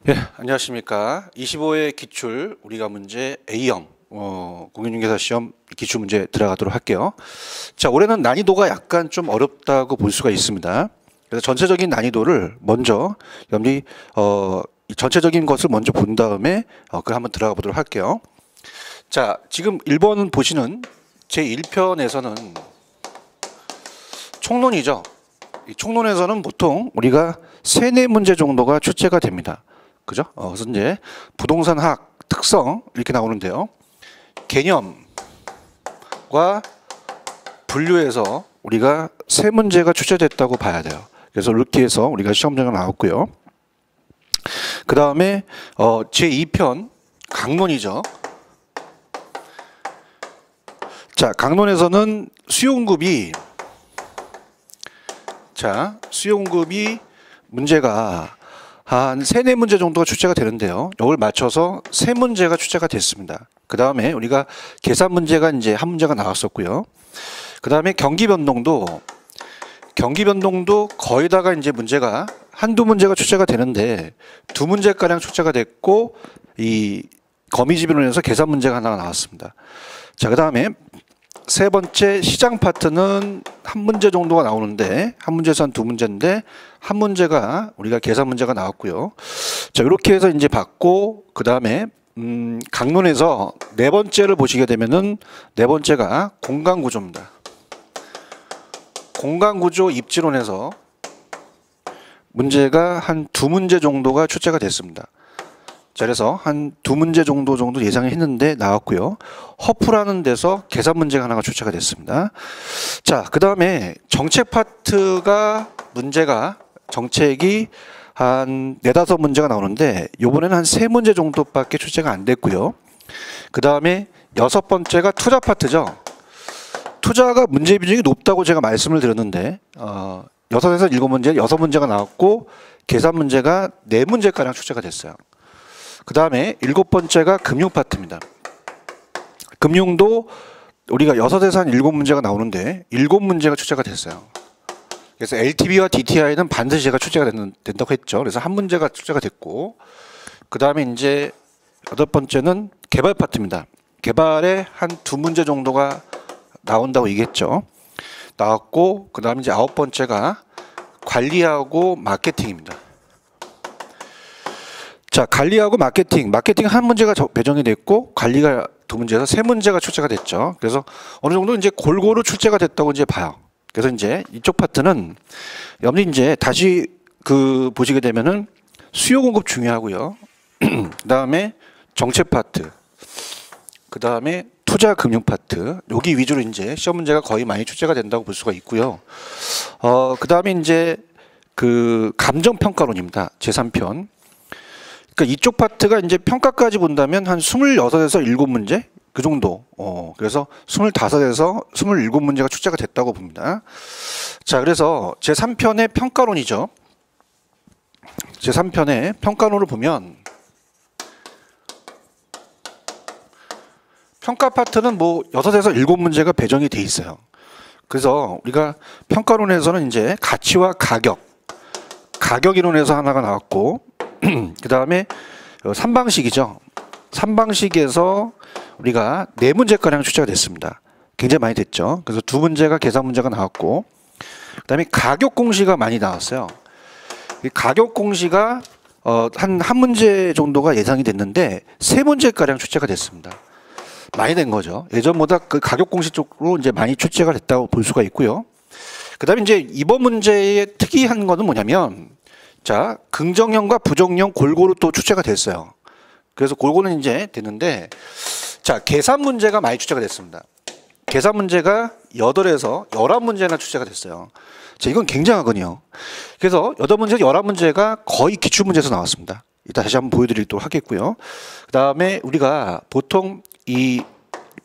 예, 안녕하십니까. 25회 기출 우리가 문제 A형 공인중개사 시험 기출 문제 들어가도록 할게요. 자, 올해는 난이도가 약간 좀 어렵다고 볼 수가 있습니다. 그래서 전체적인 난이도를 먼저 여러분이 이 전체적인 것을 먼저 본 다음에 그걸 한번 들어가 보도록 할게요. 자, 지금 1번 보시는 제1편에서는 총론이죠. 이 총론에서는 보통 우리가 3, 4문제 정도가 출제가 됩니다. 그죠? 그래서 이제 부동산학 특성 이렇게 나오는데요. 개념과 분류해서 우리가 3문제가 출제됐다고 봐야 돼요. 그래서 이렇게 해서 우리가 시험장을 나왔고요. 그 다음에 제2편 강론이죠. 자, 강론에서는 수용급이 문제가 한 3, 4문제 정도가 출제가 되는데요. 이걸 맞춰서 3문제가 출제가 됐습니다. 그 다음에 우리가 계산 문제가 이제 한 문제가 나왔었고요. 그 다음에 경기 변동도 거의다가 이제 문제가 한두 문제가 출제가 되는데 2문제가량 출제가 됐고 이 거미지변론에서 계산 문제가 하나 나왔습니다. 자, 그 다음에 세 번째 시장 파트는 한 문제 정도가 나오는데 한 문제에서 한 2문제인데 한 문제가 우리가 계산 문제가 나왔고요. 자, 이렇게 해서 이제 봤고 그 다음에 강론에서 네 번째를 보시게 되면은 네 번째가 공간구조입니다. 공간구조 입지론에서 문제가 한 2문제 정도가 출제가 됐습니다. 자, 그래서 한 2문제 정도 예상을 했는데 나왔고요. 허프라는 데서 계산 문제가 하나가 출제가 됐습니다. 자, 그 다음에 정책 파트가 문제가 정책이 한 4, 5문제가 나오는데 요번에는 한 3문제 정도밖에 출제가 안 됐고요. 그 다음에 6번째가 투자 파트죠. 투자가 문제 비중이 높다고 제가 말씀을 드렸는데 6에서 7문제, 6문제가 나왔고 계산 문제가 4문제가량 출제가 됐어요. 그 다음에 7번째가 금융 파트입니다. 금융도 우리가 6에서 한 7문제가 나오는데 7문제가 출제가 됐어요. 그래서 LTV와 DTI는 반드시 제가 출제가 된다고 했죠. 그래서 한 문제가 출제가 됐고 그 다음에 이제 8번째는 개발 파트입니다. 개발에 한 2문제 정도가 나온다고 얘기했죠. 나왔고 그 다음에 이제 9번째가 관리하고 마케팅입니다. 자, 관리하고 마케팅 한 문제가 배정이 됐고 관리가 2문제에서 3문제가 출제가 됐죠. 그래서 어느 정도 이제 골고루 출제가 됐다고 이제 봐요. 그래서 이제 이쪽 파트는 여러분이 이제 다시 보시게 되면은 수요 공급 중요하고요. 그다음에 정책 파트, 그다음에 투자 금융 파트 여기 위주로 이제 시험 문제가 거의 많이 출제가 된다고 볼 수가 있고요. 그다음에 이제 감정 평가론입니다. 제3편. 그러니까 이쪽 파트가 이제 평가까지 본다면 한 26에서 7문제 그 정도. 그래서 25에서 27문제가 출제가 됐다고 봅니다. 자, 그래서 제3편의 평가론이죠. 제3편의 평가론을 보면 평가 파트는 뭐 6에서 7문제가 배정이 돼 있어요. 그래서 우리가 평가론에서는 이제 가치와 가격 이론에서 하나가 나왔고 그 다음에 3방식이죠. 3방식에서 우리가 4문제가량 출제가 됐습니다. 굉장히 많이 됐죠. 그래서 2문제가 계산 문제가 나왔고 그 다음에 가격 공시가 많이 나왔어요. 이 가격 공시가 한 문제 정도가 예상이 됐는데 3문제가량 출제가 됐습니다. 많이 된 거죠. 예전보다 그 가격 공시 쪽으로 이제 많이 출제가 됐다고 볼 수가 있고요. 그 다음에 이제 이번 문제의 특이한 거는 뭐냐면 자, 긍정형 부정형 골고루 또 출제가 됐어요. 그래서 골고루는 이제 됐는데 자, 계산 문제가 많이 출제가 됐습니다. 계산 문제가 8에서 11문제나 출제가 됐어요. 자, 이건 굉장하거든요. 그래서 8문제, 11문제가 거의 기출문제에서 나왔습니다. 이따 다시 한번 보여드리도록 하겠고요. 그 다음에 우리가 보통 이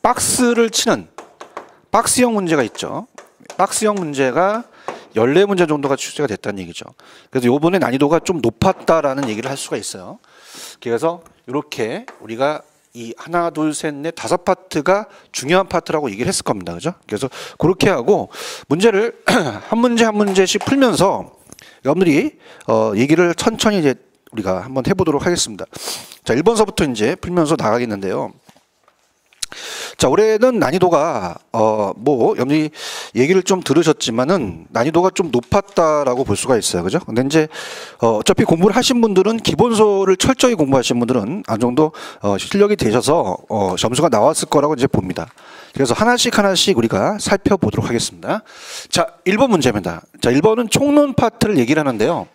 박스를 치는 박스형 문제가 있죠. 박스형 문제가 14문제 정도가 출제가 됐다는 얘기죠. 그래서 요번에 난이도가 좀 높았다라는 얘기를 할 수가 있어요. 그래서 이렇게 우리가 이 하나, 둘, 셋, 넷, 5파트가 중요한 파트라고 얘기를 했을 겁니다. 그죠? 그래서 그렇게 하고 문제를 한 문제 한 문제씩 풀면서 여러분들이 얘기를 천천히 이제 우리가 한번 해보도록 하겠습니다. 자, 1번서부터 이제 풀면서 나가겠는데요. 자, 올해는 난이도가 여러분이 얘기를 좀 들으셨지만은 난이도가 좀 높았다라고 볼 수가 있어요. 그죠? 근데 이제 어차피 공부를 하신 분들은 기본서를 철저히 공부하신 분들은 어느 정도 실력이 되셔서 점수가 나왔을 거라고 이제 봅니다. 그래서 하나씩 우리가 살펴보도록 하겠습니다. 자, 1번 문제입니다. 자, 1번은 총론 파트를 얘기를 하는데요.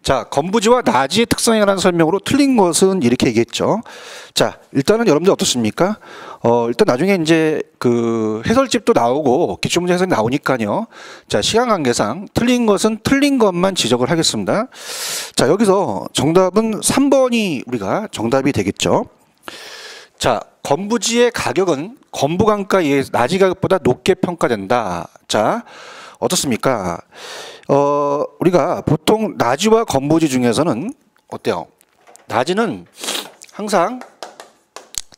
자, 건부지와 나지의 특성에 관한 설명으로 틀린 것은 이렇게 얘기했죠. 자, 일단은 여러분들 어떻습니까? 일단 나중에 이제 그 해설집도 나오고 기출문제 해설이 나오니까요. 자, 시간 관계상 틀린 것은 틀린 것만 지적을 하겠습니다. 자, 여기서 정답은 3번이 우리가 정답이 되겠죠. 자, 건부지의 가격은 건부간가에 의해서 나지 가격보다 높게 평가된다. 자, 어떻습니까? 우리가 보통 나지와 건부지 중에서는 어때요? 나지는 항상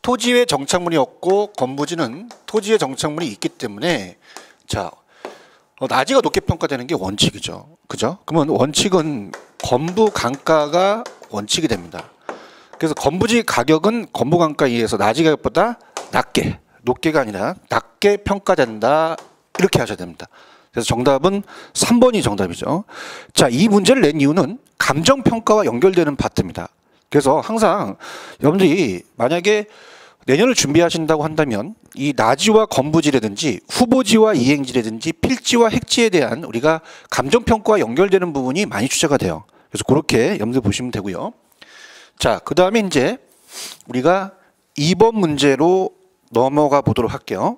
토지의 정착물이 없고 건부지는 토지의 정착물이 있기 때문에 자, 나지가 높게 평가되는 게 원칙이죠. 그죠? 그러면 원칙은 건부 간가가 원칙이 됩니다. 그래서 건부지 가격은 건부 간가에 의해서 나지 가격보다 높게가 아니라 낮게 평가된다. 이렇게 하셔야 됩니다. 그래서 정답은 3번이 정답이죠. 자, 이 문제를 낸 이유는 감정평가와 연결되는 파트입니다. 그래서 항상 여러분들이 만약에 내년을 준비하신다고 한다면 이 나지와 건부지라든지 후보지와 이행지라든지 필지와 핵지에 대한 우리가 감정평가와 연결되는 부분이 많이 출제가 돼요. 그래서 그렇게 염두에 보시면 되고요. 자, 그 다음에 이제 우리가 2번 문제로 넘어가 보도록 할게요.